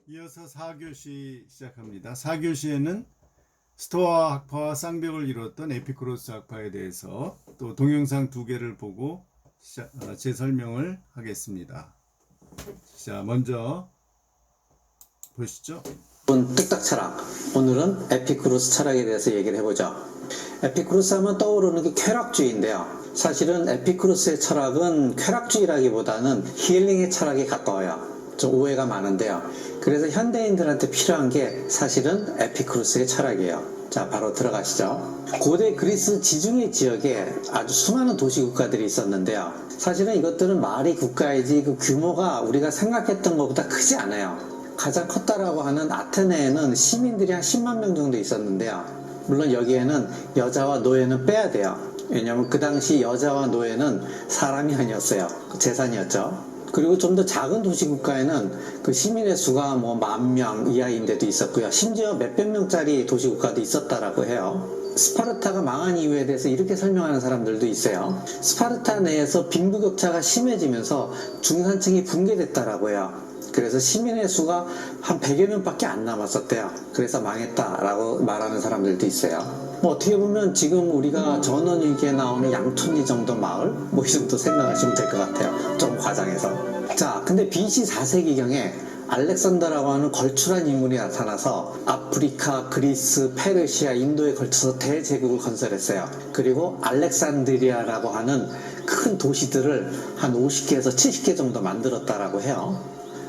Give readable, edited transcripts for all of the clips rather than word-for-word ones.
이어서 4교시 시작합니다. 4교시에는 스토아 학파와 쌍벽을 이뤘던 에피쿠로스 학파에 대해서 또 동영상 2개를 보고 제 설명을 하겠습니다. 자, 먼저 보시죠. 뚝딱 철학. 오늘은 에피쿠로스 철학에 대해서 얘기를 해보죠. 에피쿠로스 하면 떠오르는 게 쾌락주의인데요. 사실은 에피쿠로스의 철학은 쾌락주의라기보다는 힐링의 철학에 가까워요. 좀 오해가 많은데요. 그래서 현대인들한테 필요한 게 사실은 에피쿠로스의 철학이에요. 자, 바로 들어가시죠. 고대 그리스 지중해 지역에 아주 수많은 도시국가들이 있었는데요. 사실은 이것들은 말이 국가이지 그 규모가 우리가 생각했던 것보다 크지 않아요. 가장 컸다라고 하는 아테네에는 시민들이 한 10만 명 정도 있었는데요. 물론 여기에는 여자와 노예는 빼야 돼요. 왜냐하면 그 당시 여자와 노예는 사람이 아니었어요. 재산이었죠. 그리고 좀 더 작은 도시국가에는 그 시민의 수가 뭐 10,000명 이하인데도 있었고요. 심지어 몇백 명짜리 도시국가도 있었다라고 해요. 스파르타가 망한 이유에 대해서 이렇게 설명하는 사람들도 있어요. 스파르타 내에서 빈부격차가 심해지면서 중산층이 붕괴됐다라고 해요. 그래서 시민의 수가 한 100여 명밖에 안 남았었대요. 그래서 망했다라고 말하는 사람들도 있어요. 뭐 어떻게 보면 지금 우리가 전원일기에 나오는 양촌리 정도 마을? 뭐 이 정도 생각하시면 될 것 같아요. 좀 과장해서. 자, 근데 BC 4세기경에 알렉산더라고 하는 걸출한 인물이 나타나서 아프리카, 그리스, 페르시아, 인도에 걸쳐서 대제국을 건설했어요. 그리고 알렉산드리아라고 하는 큰 도시들을 한 50개에서 70개 정도 만들었다라고 해요.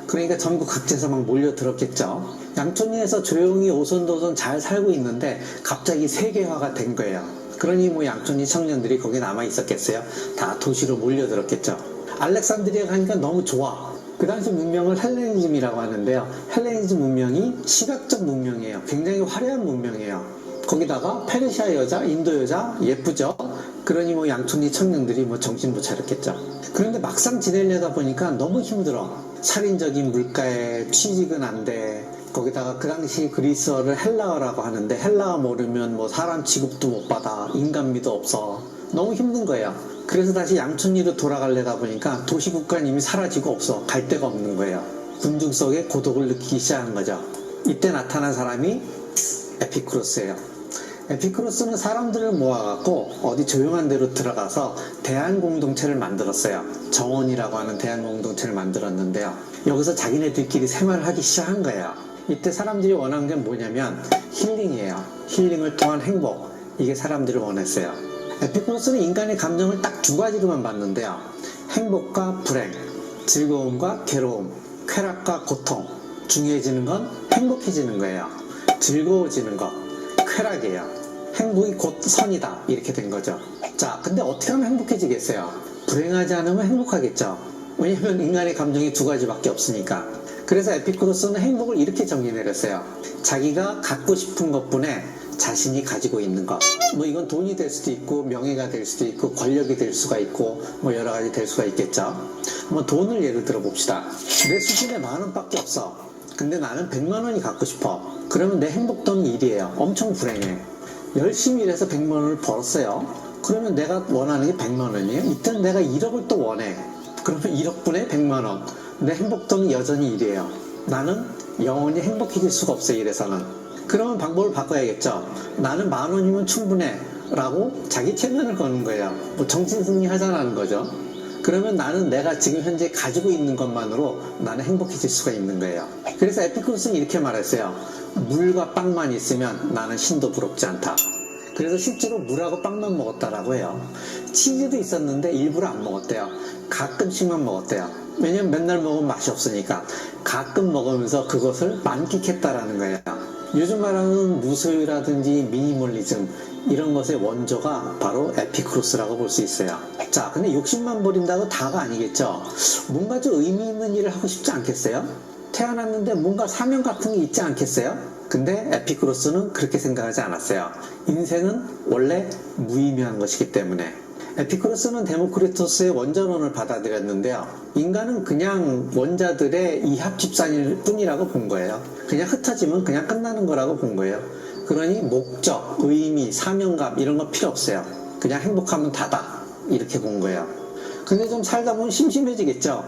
그러니까 전국 각지에서 막 몰려들었겠죠. 양촌리에서 조용히 오손도손 잘 살고 있는데 갑자기 세계화가 된 거예요. 그러니 뭐 양촌리 청년들이 거기 남아 있었겠어요? 다 도시로 몰려들었겠죠. 알렉산드리아 가니까 너무 좋아. 그 당시 문명을 헬레니즘이라고 하는데요. 헬레니즘 문명이 시각적 문명이에요. 굉장히 화려한 문명이에요. 거기다가 페르시아 여자, 인도 여자 예쁘죠. 그러니 뭐 양촌리 청년들이 뭐 정신 못 차렸겠죠. 그런데 막상 지내려다 보니까 너무 힘들어. 살인적인 물가에 취직은 안 돼. 거기다가 그 당시 그리스어를 헬라어라고 하는데 헬라어 모르면 뭐 사람 취급도 못 받아. 인간미도 없어. 너무 힘든 거예요. 그래서 다시 양촌리로 돌아가려다 보니까 도시국가는 이미 사라지고 없어. 갈 데가 없는 거예요. 군중 속에 고독을 느끼기 시작한 거죠. 이때 나타난 사람이 에피쿠로스예요. 에피쿠로스는 사람들을 모아갖고 어디 조용한 데로 들어가서 대한공동체를 만들었어요. 정원이라고 하는 대한공동체를 만들었는데요. 여기서 자기네들끼리 생활을 하기 시작한 거예요. 이때 사람들이 원하는 게 뭐냐면 힐링이에요. 힐링을 통한 행복. 이게 사람들이 원했어요. 에피쿠로스는 인간의 감정을 딱 2가지로만 봤는데요. 행복과 불행, 즐거움과 괴로움, 쾌락과 고통. 중요해지는 건 행복해지는 거예요. 즐거워지는 것. 쾌락이에요. 행복이 곧 선이다. 이렇게 된 거죠. 자, 근데 어떻게 하면 행복해지겠어요? 불행하지 않으면 행복하겠죠. 왜냐면 인간의 감정이 2가지밖에 없으니까. 그래서 에피쿠로스는 행복을 이렇게 정의 내렸어요. 자기가 갖고 싶은 것뿐에 자신이 가지고 있는 것. 뭐 이건 돈이 될 수도 있고 명예가 될 수도 있고 권력이 될 수가 있고 뭐 여러 가지 될 수가 있겠죠. 뭐 돈을 예를 들어 봅시다. 내 수준에 10,000원밖에 없어. 근데 나는 100만 원이 갖고 싶어. 그러면 내 행복도는 1이에요. 엄청 불행해. 열심히 일해서 100만 원을 벌었어요. 그러면 내가 원하는 게 100만 원이에요. 이때는 내가 1억을 또 원해. 그러면 1억분의 100만 원. 내 행복도는 여전히 1이에요. 나는 영원히 행복해질 수가 없어요. 이래서는. 그러면 방법을 바꿔야겠죠. 나는 10,000원이면 충분해. 라고 자기 체면을 거는 거예요. 뭐 정신승리 하자라는 거죠. 그러면 나는 내가 지금 현재 가지고 있는 것만으로 나는 행복해질 수가 있는 거예요. 그래서 에피쿠로스는 이렇게 말했어요. 물과 빵만 있으면 나는 신도 부럽지 않다. 그래서 실제로 물하고 빵만 먹었다라고 해요. 치즈도 있었는데 일부러 안 먹었대요. 가끔씩만 먹었대요. 왜냐면 맨날 먹으면 맛이 없으니까. 가끔 먹으면서 그것을 만끽했다라는 거예요. 요즘 말하는 무소유라든지 미니멀리즘 이런 것의 원조가 바로 에피쿠로스라고 볼 수 있어요. 자, 근데 욕심만 버린다고 다가 아니겠죠. 뭔가 좀 의미 있는 일을 하고 싶지 않겠어요? 태어났는데 뭔가 사명 같은 게 있지 않겠어요? 근데 에피쿠로스는 그렇게 생각하지 않았어요. 인생은 원래 무의미한 것이기 때문에. 에피쿠로스는 데모크리토스의 원전론을 받아들였는데요. 인간은 그냥 원자들의 이합집산일 뿐이라고 본 거예요. 그냥 흩어지면 그냥 끝나는 거라고 본 거예요. 그러니 목적, 의미, 사명감 이런 거 필요 없어요. 그냥 행복하면 다다. 이렇게 본 거예요. 근데 좀 살다 보면 심심해지겠죠.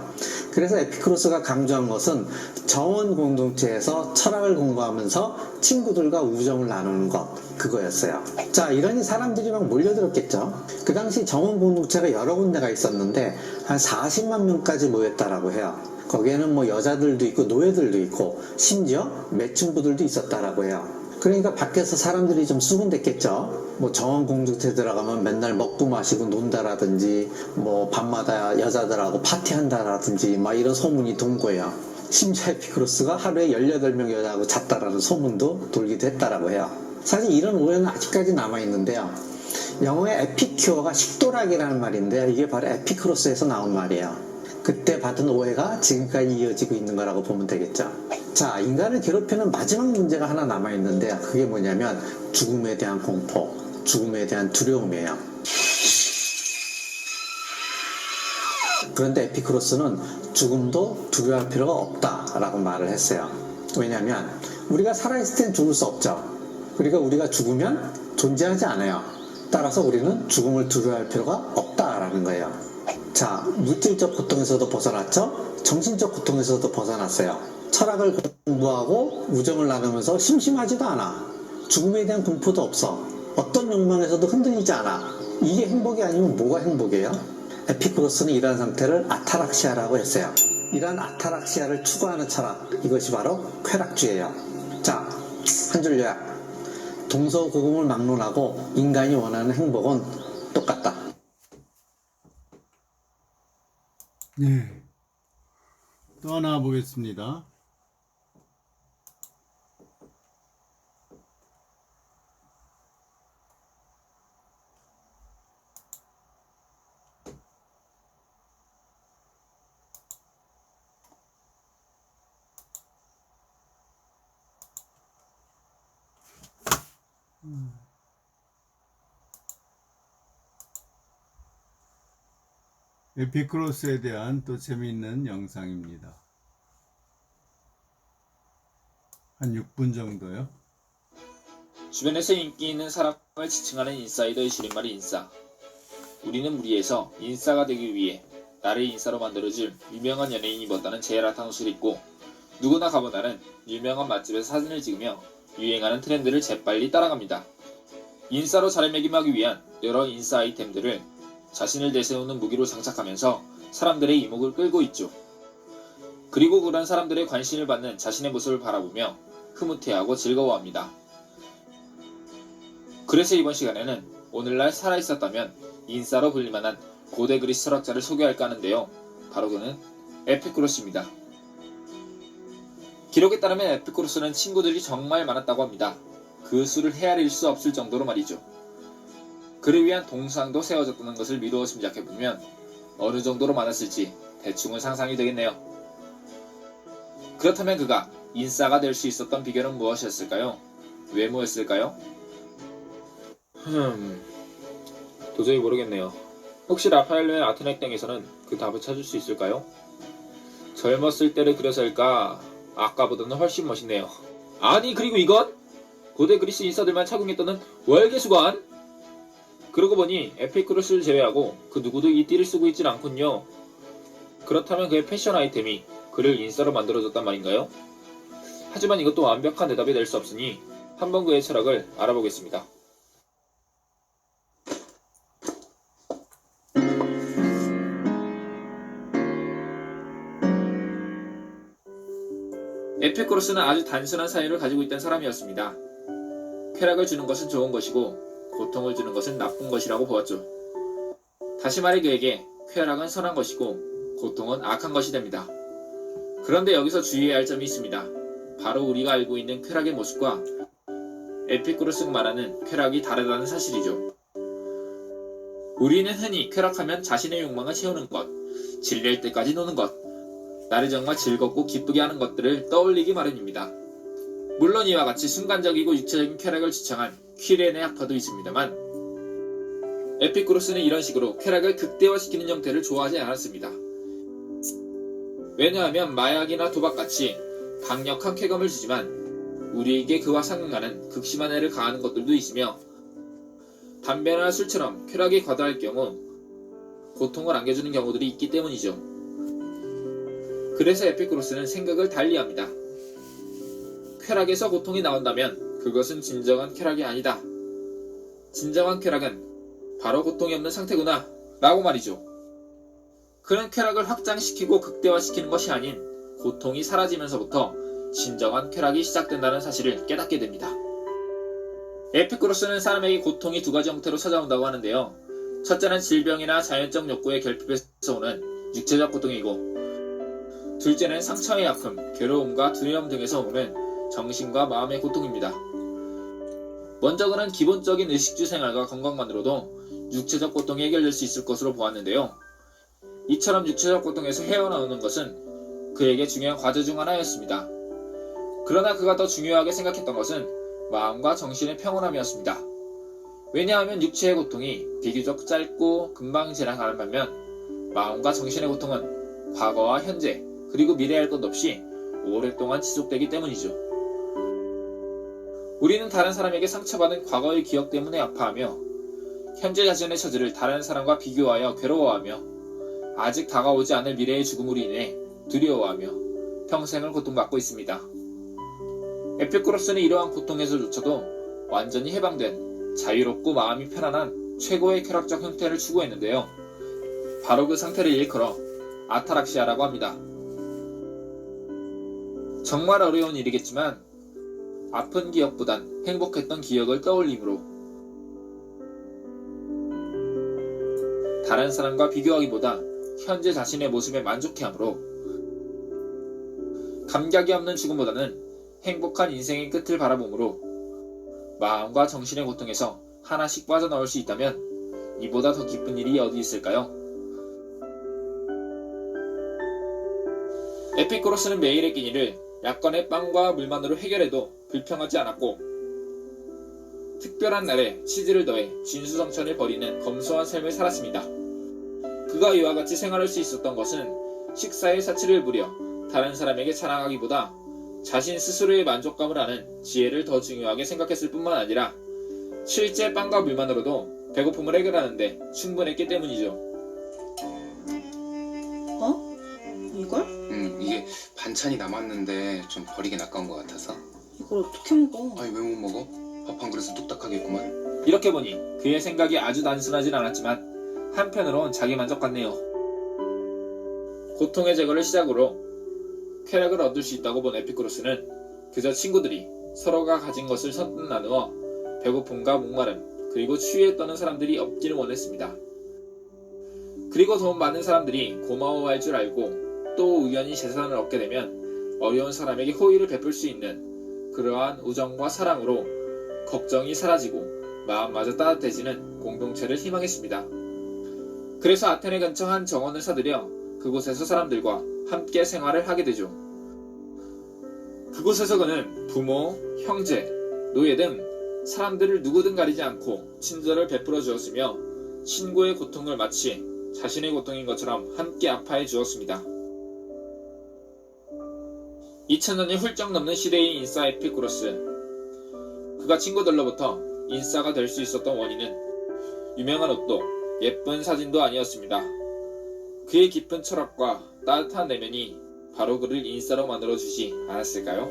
그래서 에피쿠로스가 강조한 것은 정원 공동체에서 철학을 공부하면서 친구들과 우정을 나누는 것, 그거였어요. 자, 이러니 사람들이 막 몰려들었겠죠. 그 당시 정원 공동체가 여러 군데가 있었는데 한 40만 명까지 모였다라고 해요. 거기에는 뭐 여자들도 있고 노예들도 있고 심지어 매춘부들도 있었다라고 해요. 그러니까 밖에서 사람들이 좀 수군댔겠죠. 뭐 정원 공동체 들어가면 맨날 먹고 마시고 논다라든지 뭐 밤마다 여자들하고 파티한다라든지 막 이런 소문이 돈 거예요. 심지어 에피쿠로스가 하루에 18명 여자하고 잤다라는 소문도 돌기도 했다라고 해요. 사실 이런 오해는 아직까지 남아있는데요. 영어의 에피큐어가 식도락이라는 말인데요. 이게 바로 에피쿠로스에서 나온 말이에요. 그때 받은 오해가 지금까지 이어지고 있는 거라고 보면 되겠죠. 자, 인간을 괴롭히는 마지막 문제가 하나 남아있는데요. 그게 뭐냐면 죽음에 대한 공포, 죽음에 대한 두려움이에요. 그런데 에피쿠로스는 죽음도 두려워할 필요가 없다라고 말을 했어요. 왜냐하면 우리가 살아있을 땐 죽을 수 없죠. 그러니까 우리가 죽으면 존재하지 않아요. 따라서 우리는 죽음을 두려워할 필요가 없다라는 거예요. 자, 물질적 고통에서도 벗어났죠? 정신적 고통에서도 벗어났어요. 철학을 공부하고 우정을 나누면서 심심하지도 않아. 죽음에 대한 공포도 없어. 어떤 욕망에서도 흔들리지 않아. 이게 행복이 아니면 뭐가 행복이에요? 에피쿠로스는 이러한 상태를 아타락시아라고 했어요. 이러한 아타락시아를 추구하는 철학, 이것이 바로 쾌락주의예요. 자, 한 줄 요약. 동서고금을 막론하고 인간이 원하는 행복은 똑같다. 네. 또 하나 보겠습니다. 에피쿠로스에 대한 또 재미있는 영상입니다. 한 6분 정도요. 주변에서 인기 있는 사람을 지칭하는 인사이더의 줄임말이 인싸. 우리는 무리해서 인싸가 되기 위해 나를 인싸로 만들어줄 유명한 연예인이 입었다는 제라탄 옷을 입고 누구나 가보다는 유명한 맛집에서 사진을 찍으며 유행하는 트렌드를 재빨리 따라갑니다. 인싸로 자리매김하기 위한 여러 인싸 아이템들을 자신을 내세우는 무기로 장착하면서 사람들의 이목을 끌고 있죠. 그리고 그런 사람들의 관심을 받는 자신의 모습을 바라보며 흐뭇해하고 즐거워합니다. 그래서 이번 시간에는 오늘날 살아있었다면 인싸로 불릴만한 고대 그리스 철학자를 소개할까 하는데요. 바로 그는 에피쿠로스입니다. 기록에 따르면 에피쿠로스는 친구들이 정말 많았다고 합니다. 그 수를 헤아릴 수 없을 정도로 말이죠. 그를 위한 동상도 세워졌다는 것을 미루어 짐작해보면 어느 정도로 많았을지 대충은 상상이 되겠네요. 그렇다면 그가 인싸가 될 수 있었던 비결은 무엇이었을까요? 외모였을까요? 도저히 모르겠네요. 혹시 라파엘로의 아테네땡에서는 그 답을 찾을 수 있을까요? 젊었을 때를 그려서일까? 아까보다는 훨씬 멋있네요. 아니, 그리고 이건? 고대 그리스 인싸들만 착용했다는 월계수관? 그러고 보니 에피쿠로스를 제외하고 그 누구도 이 띠를 쓰고 있질 않군요. 그렇다면 그의 패션 아이템이 그를 인싸로 만들어줬단 말인가요? 하지만 이것도 완벽한 대답이 될 수 없으니 한번 그의 철학을 알아보겠습니다. 에피쿠로스는 아주 단순한 사유를 가지고 있던 사람이었습니다. 쾌락을 주는 것은 좋은 것이고 고통을 주는 것은 나쁜 것이라고 보았죠. 다시 말해 그에게 쾌락은 선한 것이고 고통은 악한 것이 됩니다. 그런데 여기서 주의해야 할 점이 있습니다. 바로 우리가 알고 있는 쾌락의 모습과 에피쿠로스가 말하는 쾌락이 다르다는 사실이죠. 우리는 흔히 쾌락하면 자신의 욕망을 채우는 것, 질릴 때까지 노는 것, 나를 정말 즐겁고 기쁘게 하는 것들을 떠올리기 마련입니다. 물론 이와 같이 순간적이고 육체적인 쾌락을 지향한 퀴렌의 학파도 있습니다만 에피쿠로스는 이런 식으로 쾌락을 극대화시키는 형태를 좋아하지 않았습니다. 왜냐하면 마약이나 도박같이 강력한 쾌감을 주지만 우리에게 그와 상응하는 극심한 해를 가하는 것들도 있으며 담배나 술처럼 쾌락이 과다할 경우 고통을 안겨주는 경우들이 있기 때문이죠. 그래서 에피쿠로스는 생각을 달리합니다. 쾌락에서 고통이 나온다면 그것은 진정한 쾌락이 아니다. 진정한 쾌락은 바로 고통이 없는 상태구나 라고 말이죠. 그는 쾌락을 확장시키고 극대화시키는 것이 아닌 고통이 사라지면서부터 진정한 쾌락이 시작된다는 사실을 깨닫게 됩니다. 에피쿠로스는 사람에게 고통이 두 가지 형태로 찾아온다고 하는데요. 첫째는 질병이나 자연적 욕구의 결핍에서 오는 육체적 고통이고, 둘째는 상처의 아픔, 괴로움과 두려움 등에서 오는 정신과 마음의 고통입니다. 먼저 그는 기본적인 의식주 생활과 건강만으로도 육체적 고통이 해결될 수 있을 것으로 보았는데요. 이처럼 육체적 고통에서 헤어나오는 것은 그에게 중요한 과제 중 하나였습니다. 그러나 그가 더 중요하게 생각했던 것은 마음과 정신의 평온함이었습니다. 왜냐하면 육체의 고통이 비교적 짧고 금방 지나가는 반면 마음과 정신의 고통은 과거와 현재 그리고 미래할 것 없이 오랫동안 지속되기 때문이죠. 우리는 다른 사람에게 상처받은 과거의 기억 때문에 아파하며 현재 자신의 처지를 다른 사람과 비교하여 괴로워하며 아직 다가오지 않을 미래의 죽음으로 인해 두려워하며 평생을 고통받고 있습니다. 에피쿠로스는 이러한 고통에서조차도 완전히 해방된 자유롭고 마음이 편안한 최고의 쾌락적 형태를 추구했는데요. 바로 그 상태를 일컬어 아타락시아라고 합니다. 정말 어려운 일이겠지만 아픈 기억보단 행복했던 기억을 떠올림으로 다른 사람과 비교하기보다 현재 자신의 모습에 만족해하므로 감격이 없는 죽음보다는 행복한 인생의 끝을 바라보므로 마음과 정신의 고통에서 하나씩 빠져나올 수 있다면 이보다 더 기쁜 일이 어디 있을까요? 에피쿠로스는 매일의 끼니를 약간의 빵과 물만으로 해결해도 불평하지 않았고 특별한 날에 치즈를 더해 진수성찬을 벌이는 검소한 삶을 살았습니다. 그가 이와 같이 생활할 수 있었던 것은 식사의 사치를 부려 다른 사람에게 자랑하기보다 자신 스스로의 만족감을 아는 지혜를 더 중요하게 생각했을 뿐만 아니라 실제 빵과 물만으로도 배고픔을 해결하는데 충분했기 때문이죠. 어? 이걸? 이게 반찬이 남았는데 좀 버리긴 아까운 것 같아서. 이걸 어떻게 먹어? 아니 왜 못 먹어? 밥 한 그릇은 뚝딱하겠구만. 이렇게 보니 그의 생각이 아주 단순하진 않았지만 한편으론 자기만족 같네요. 고통의 제거를 시작으로 쾌락을 얻을 수 있다고 본 에피쿠로스는 그저 친구들이 서로가 가진 것을 선뜻 나누어 배고픔과 목마름 그리고 추위에 떠는 사람들이 없기를 원했습니다. 그리고 더 많은 사람들이 고마워할 줄 알고 또 우연히 재산을 얻게 되면 어려운 사람에게 호의를 베풀 수 있는 그러한 우정과 사랑으로 걱정이 사라지고 마음마저 따뜻해지는 공동체를 희망했습니다. 그래서 아테네 근처 한 정원을 사들여 그곳에서 사람들과 함께 생활을 하게 되죠. 그곳에서 그는 부모, 형제, 노예 등 사람들을 누구든 가리지 않고 친절을 베풀어 주었으며 친구의 고통을 마치 자신의 고통인 것처럼 함께 아파해 주었습니다. 2000년이 훌쩍 넘는 시대의 인싸 에피쿠로스. 그가 친구들로부터 인싸가 될 수 있었던 원인은 유명한 옷도 예쁜 사진도 아니었습니다. 그의 깊은 철학과 따뜻한 내면이 바로 그를 인싸로 만들어주지 않았을까요?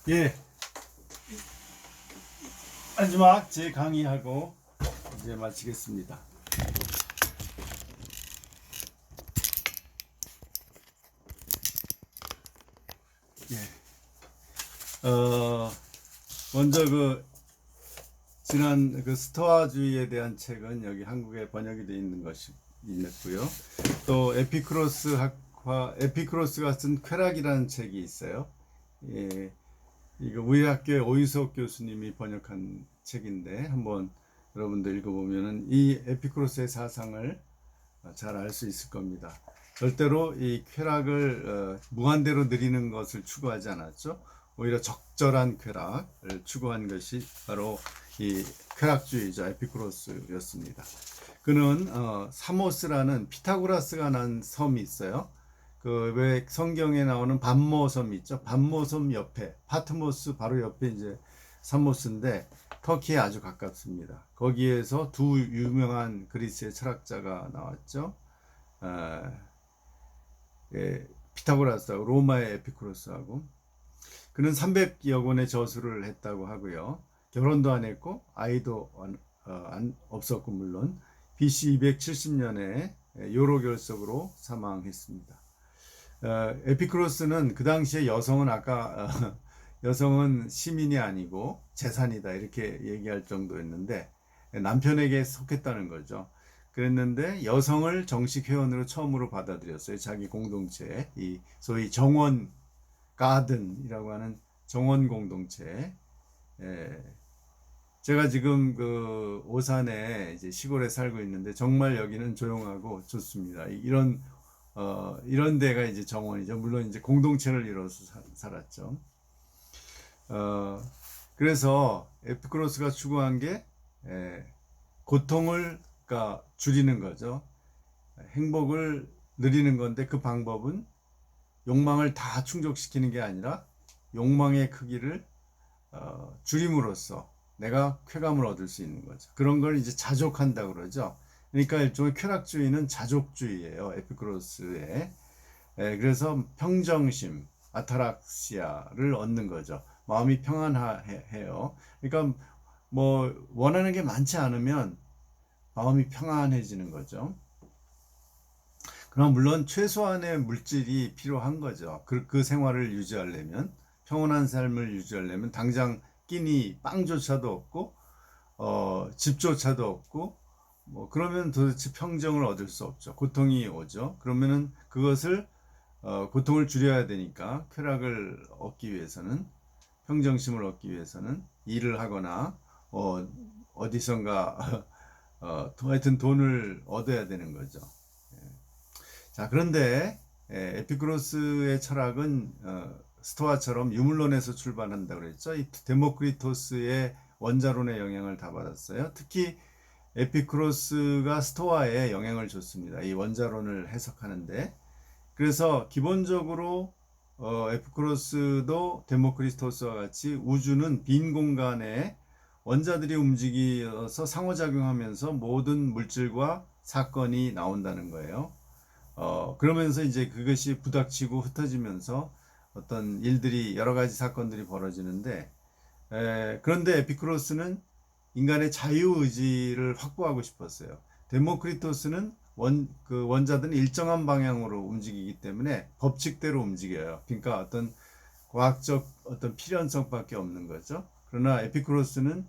예. 마지막 제 강의하고 이제 마치겠습니다. 예. 먼저 지난 스토아주의에 대한 책은 여기 한국에 번역이 되어 있는 것이 있고요. 또 에피쿠로스가 쓴 쾌락이라는 책이 있어요. 예. 이거 우리 학교의 오유석 교수님이 번역한 책인데 한번 여러분들 읽어보면은 이 에피쿠로스의 사상을 잘 알 수 있을 겁니다. 절대로 이 쾌락을 무한대로 누리는 것을 추구하지 않았죠. 오히려 적절한 쾌락을 추구한 것이 바로 이 쾌락주의자 에피쿠로스였습니다. 그는 사모스라는 피타고라스가 난 섬이 있어요. 왜 성경에 나오는 반모섬 있죠? 반모섬 옆에 파트모스 바로 옆에 이제 사모스인데 터키에 아주 가깝습니다. 거기에서 두 유명한 그리스의 철학자가 나왔죠. 피타고라스하고 로마의 에피쿠로스하고. 그는 300여 권의 저술을 했다고 하고요. 결혼도 안 했고 아이도 없었고 물론 BC 270년에 요로결석으로 사망했습니다. 에피쿠로스는 그 당시에 여성은 여성은 시민이 아니고 재산이다 이렇게 얘기할 정도였는데 남편에게 속했다는 거죠. 그랬는데 여성을 정식 회원으로 처음으로 받아들였어요. 자기 공동체, 이 소위 정원 가든이라고 하는 정원 공동체. 제가 지금 그 오산에 이제 시골에 살고 있는데 정말 여기는 조용하고 좋습니다. 이런 데가 이제 정원이죠. 물론 이제 공동체를 이뤄서 살았죠. 그래서 에피쿠로스가 추구한 게 고통을 줄이는 거죠. 행복을 누리는 건데 그 방법은 욕망을 다 충족시키는 게 아니라 욕망의 크기를 줄임으로써 내가 쾌감을 얻을 수 있는 거죠. 그런 걸 이제 자족한다 그러죠. 그러니까 일종의 쾌락주의는 자족주의예요. 에피쿠로스의. 그래서 평정심, 아타락시아를 얻는 거죠. 마음이 평안해요. 그러니까 뭐 원하는 게 많지 않으면 마음이 평안해지는 거죠. 그럼 물론 최소한의 물질이 필요한 거죠. 그 생활을 유지하려면, 평온한 삶을 유지하려면 당장 끼니 빵조차도 없고 집조차도 없고 뭐 그러면 도대체 평정을 얻을 수 없죠. 고통이 오죠. 그러면은 그것을 고통을 줄여야 되니까 쾌락을 얻기 위해서는, 평정심을 얻기 위해서는 일을 하거나 어디선가 하여튼 돈을 얻어야 되는 거죠. 자, 그런데 에피쿠로스의 철학은 스토아처럼 유물론에서 출발한다고 그랬죠. 이 데모크리토스의 원자론의 영향을 다 받았어요. 특히 에피쿠로스가 스토아에 영향을 줬습니다. 이 원자론을 해석하는데. 그래서 기본적으로 에피쿠로스도 데모크리토스와 같이 우주는 빈 공간에 원자들이 움직여서 상호작용하면서 모든 물질과 사건이 나온다는 거예요. 그러면서 이제 그것이 부닥치고 흩어지면서 어떤 일들이, 여러 가지 사건들이 벌어지는데, 그런데 에피쿠로스는 인간의 자유의지를 확보하고 싶었어요. 데모크리토스는 원자들은 일정한 방향으로 움직이기 때문에 법칙대로 움직여요. 그러니까 어떤 과학적 어떤 필연성밖에 없는 거죠. 그러나 에피쿠로스는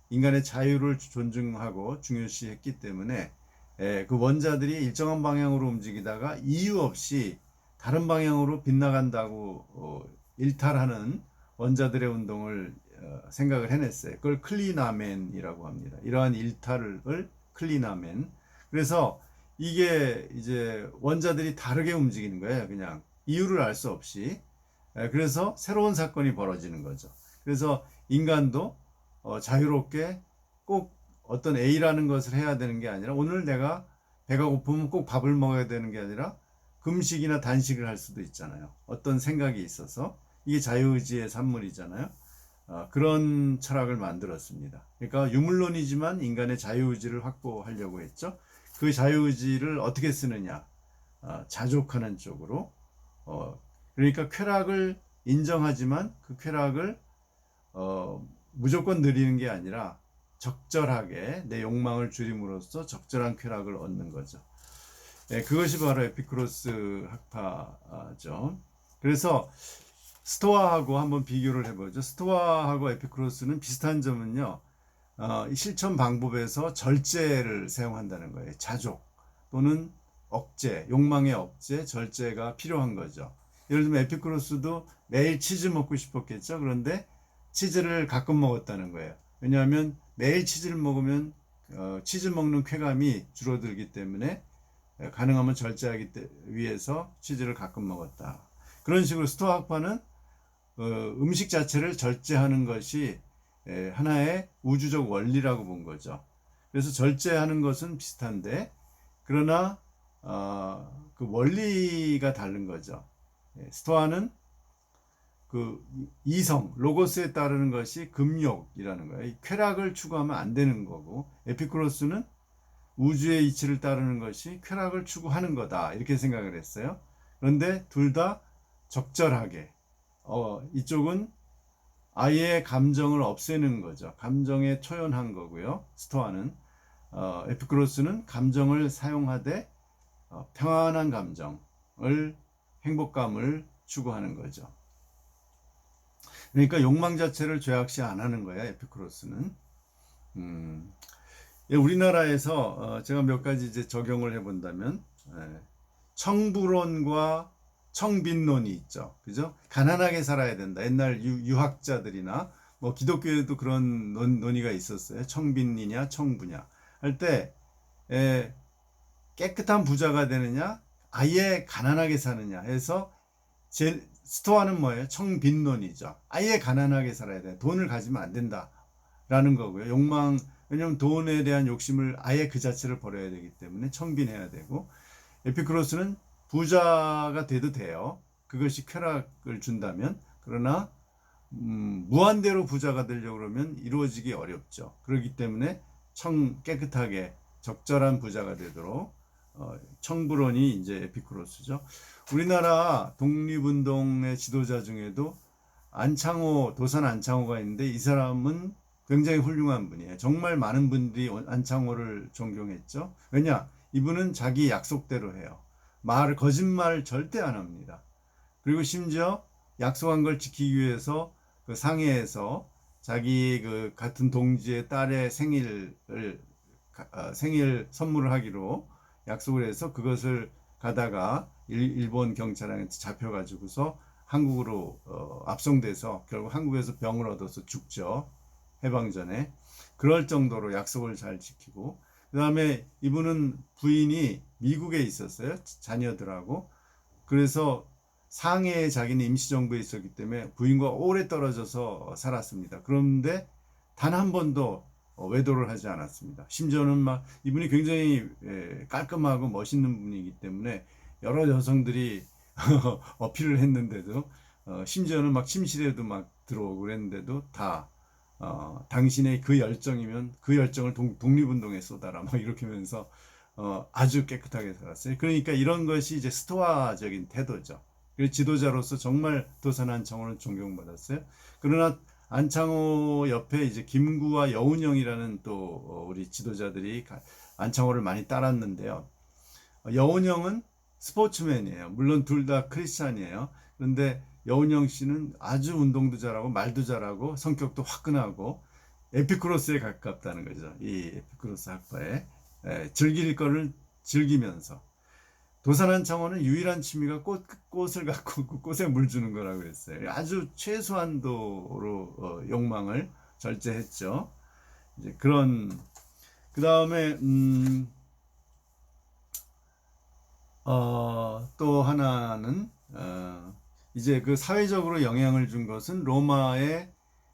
인간의 자유를 존중하고 중요시했기 때문에 그 원자들이 일정한 방향으로 움직이다가 이유 없이 다른 방향으로 빗나간다고 일탈하는 원자들의 운동을 생각을 해냈어요. 그걸 클리나멘이라고 합니다. 이러한 일탈을 클리나멘. 그래서 이게 이제 원자들이 다르게 움직이는 거예요. 그냥 이유를 알 수 없이. 그래서 새로운 사건이 벌어지는 거죠. 그래서 인간도 자유롭게 꼭 어떤 A라는 것을 해야 되는 게 아니라, 오늘 내가 배가 고프면 꼭 밥을 먹어야 되는 게 아니라 금식이나 단식을 할 수도 있잖아요. 어떤 생각이 있어서. 이게 자유의지의 산물이잖아요. 그런 철학을 만들었습니다. 그러니까 유물론이지만 인간의 자유의지를 확보하려고 했죠. 그 자유의지를 어떻게 쓰느냐, 자족하는 쪽으로. 그러니까 쾌락을 인정하지만 그 쾌락을 무조건 누리는 게 아니라 적절하게 내 욕망을 줄임으로써 적절한 쾌락을 얻는 거죠. 그것이 바로 에피쿠로스 학파죠. 그래서 스토아하고 한번 비교를 해보죠. 스토아하고 에피쿠로스는 비슷한 점은요, 실천 방법에서 절제를 사용한다는 거예요. 자족 또는 억제, 욕망의 억제, 절제가 필요한 거죠. 예를 들면 에피쿠로스도 매일 치즈 먹고 싶었겠죠. 그런데 치즈를 가끔 먹었다는 거예요. 왜냐하면 매일 치즈를 먹으면 치즈 먹는 쾌감이 줄어들기 때문에 가능하면 절제하기 위해서 치즈를 가끔 먹었다. 그런 식으로 스토아 학파는 음식 자체를 절제하는 것이 하나의 우주적 원리라고 본 거죠. 그래서 절제하는 것은 비슷한데, 그러나 그 원리가 다른 거죠. 스토아는 그 이성, 로고스에 따르는 것이 금욕이라는 거예요. 이 쾌락을 추구하면 안 되는 거고, 에피쿠로스는 우주의 이치를 따르는 것이 쾌락을 추구하는 거다, 이렇게 생각을 했어요. 그런데 둘 다 적절하게, 이쪽은 아예 감정을 없애는 거죠. 감정에 초연한 거고요. 스토아는 에피쿠로스는 감정을 사용하되 평안한 감정을, 행복감을 추구하는 거죠. 그러니까 욕망 자체를 죄악시 안 하는 거야, 에피쿠로스는. 우리나라에서 제가 몇 가지 이제 적용을 해본다면, 청부론과 청빈론이 있죠. 그죠? 가난하게 살아야 된다. 옛날 유학자들이나 뭐 기독교에도 그런 논의가 있었어요. 청빈이냐 청부냐 할 때 깨끗한 부자가 되느냐 아예 가난하게 사느냐 해서 스토아는 뭐예요? 청빈론이죠. 아예 가난하게 살아야 돼. 돈을 가지면 안 된다라는 거고요. 욕망, 왜냐면 돈에 대한 욕심을 아예 그 자체를 버려야 되기 때문에 청빈해야 되고, 에피쿠로스는 부자가 돼도 돼요. 그것이 쾌락을 준다면. 그러나 무한대로 부자가 되려고 그러면 이루어지기 어렵죠. 그렇기 때문에 깨끗하게 적절한 부자가 되도록 청부론이 이제 에피쿠로스죠. 우리나라 독립운동의 지도자 중에도 도산 안창호가 있는데, 이 사람은 굉장히 훌륭한 분이에요. 정말 많은 분들이 안창호를 존경했죠. 왜냐? 이분은 자기 약속대로 해요. 거짓말 절대 안 합니다. 그리고 심지어 약속한 걸 지키기 위해서 그 상해에서 자기 그 같은 동지의 딸의 생일 선물을 하기로 약속을 해서 그것을 가다가 일본 경찰한테 잡혀가지고서 한국으로 압송돼서 결국 한국에서 병을 얻어서 죽죠. 해방전에. 그럴 정도로 약속을 잘 지키고, 그 다음에 이분은 부인이 미국에 있었어요. 자녀들하고. 그래서 상해에 자기는 임시정부에 있었기 때문에 부인과 오래 떨어져서 살았습니다. 그런데 단 한 번도 외도를 하지 않았습니다. 심지어는 이분이 굉장히 깔끔하고 멋있는 분이기 때문에 여러 여성들이 어필을 했는데도, 심지어는 침실에도 들어오고 그랬는데도 다 당신의 그 열정이면 그 열정을 독립운동에 쏟아라, 이렇게 하면서 아주 깨끗하게 살았어요. 그러니까 이런 것이 이제 스토아적인 태도죠. 그래서 지도자로서 정말 도산 안창호는 존경받았어요. 그러나 안창호 옆에 이제 김구와 여운형이라는 또 우리 지도자들이 안창호를 많이 따랐는데요. 여운형은 스포츠맨이에요. 물론 둘 다 크리스찬이에요. 그런데 여운형 씨는 아주 운동도 잘하고 말도 잘하고 성격도 화끈하고 에피쿠로스에 가깝다는 거죠. 이 에피쿠로스 학파에 즐길 거를 즐기면서. 도산 안창호는 유일한 취미가 꽃을 갖고 꽃에 물 주는 거라고 그랬어요. 아주 최소한도로 욕망을 절제했죠. 이제 그 다음에 또 하나는 이제 그 사회적으로 영향을 준 것은 로마의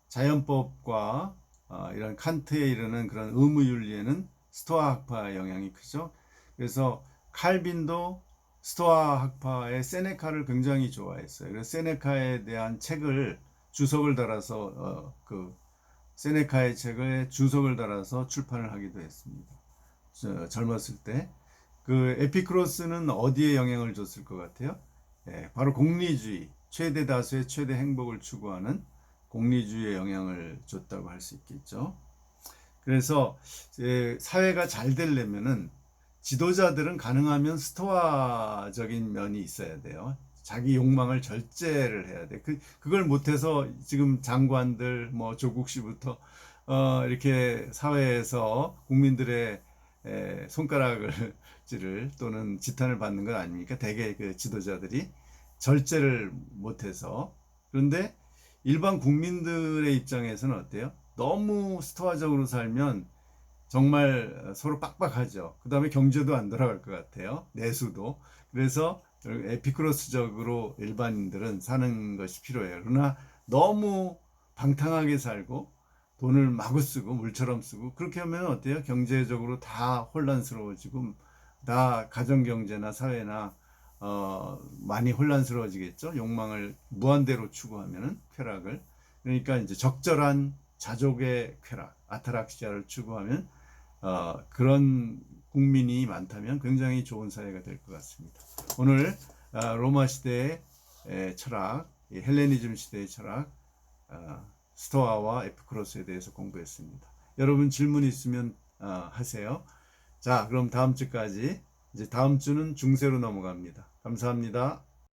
자연법과 이런 칸트에 이르는 그런 의무윤리에는 스토아 학파의 영향이 크죠. 그래서 칼빈도 스토아 학파의 세네카를 굉장히 좋아했어요. 그래서 세네카에 대한 책을 주석을 달아서 그 세네카의 책에 주석을 달아서 출판을 하기도 했습니다. 젊었을 때. 그 에피쿠로스는 어디에 영향을 줬을 것 같아요? 바로 공리주의, 최대 다수의 최대 행복을 추구하는 공리주의에 영향을 줬다고 할 수 있겠죠. 그래서 사회가 잘 되려면은 지도자들은 가능하면 스토아적인 면이 있어야 돼요. 자기 욕망을 절제를 해야 돼. 그걸 못해서 지금 장관들, 조국 씨부터 이렇게 사회에서 국민들의 손가락질을 또는 지탄을 받는 것 아닙니까? 대개 그 지도자들이 절제를 못해서. 그런데 일반 국민들의 입장에서는 어때요? 너무 스토아적으로 살면 정말 서로 빡빡하죠. 그 다음에 경제도 안 돌아갈 것 같아요. 내수도. 그래서 에피쿠로스적으로 일반인들은 사는 것이 필요해요. 그러나 너무 방탕하게 살고 돈을 마구 쓰고 물처럼 쓰고 그렇게 하면 어때요? 경제적으로 다 혼란스러워지고 다 가정경제나 사회나 많이 혼란스러워지겠죠. 욕망을 무한대로 추구하면은 쾌락을. 그러니까 이제 적절한 자족의 쾌락, 아타락시아를 추구하면 그런 국민이 많다면 굉장히 좋은 사회가 될 것 같습니다. 오늘 로마 시대의 철학, 헬레니즘 시대의 철학, 스토아와 에피쿠로스에 대해서 공부했습니다. 여러분 질문 있으면 하세요. 자, 그럼 다음 주까지, 이제 다음 주는 중세로 넘어갑니다. 감사합니다.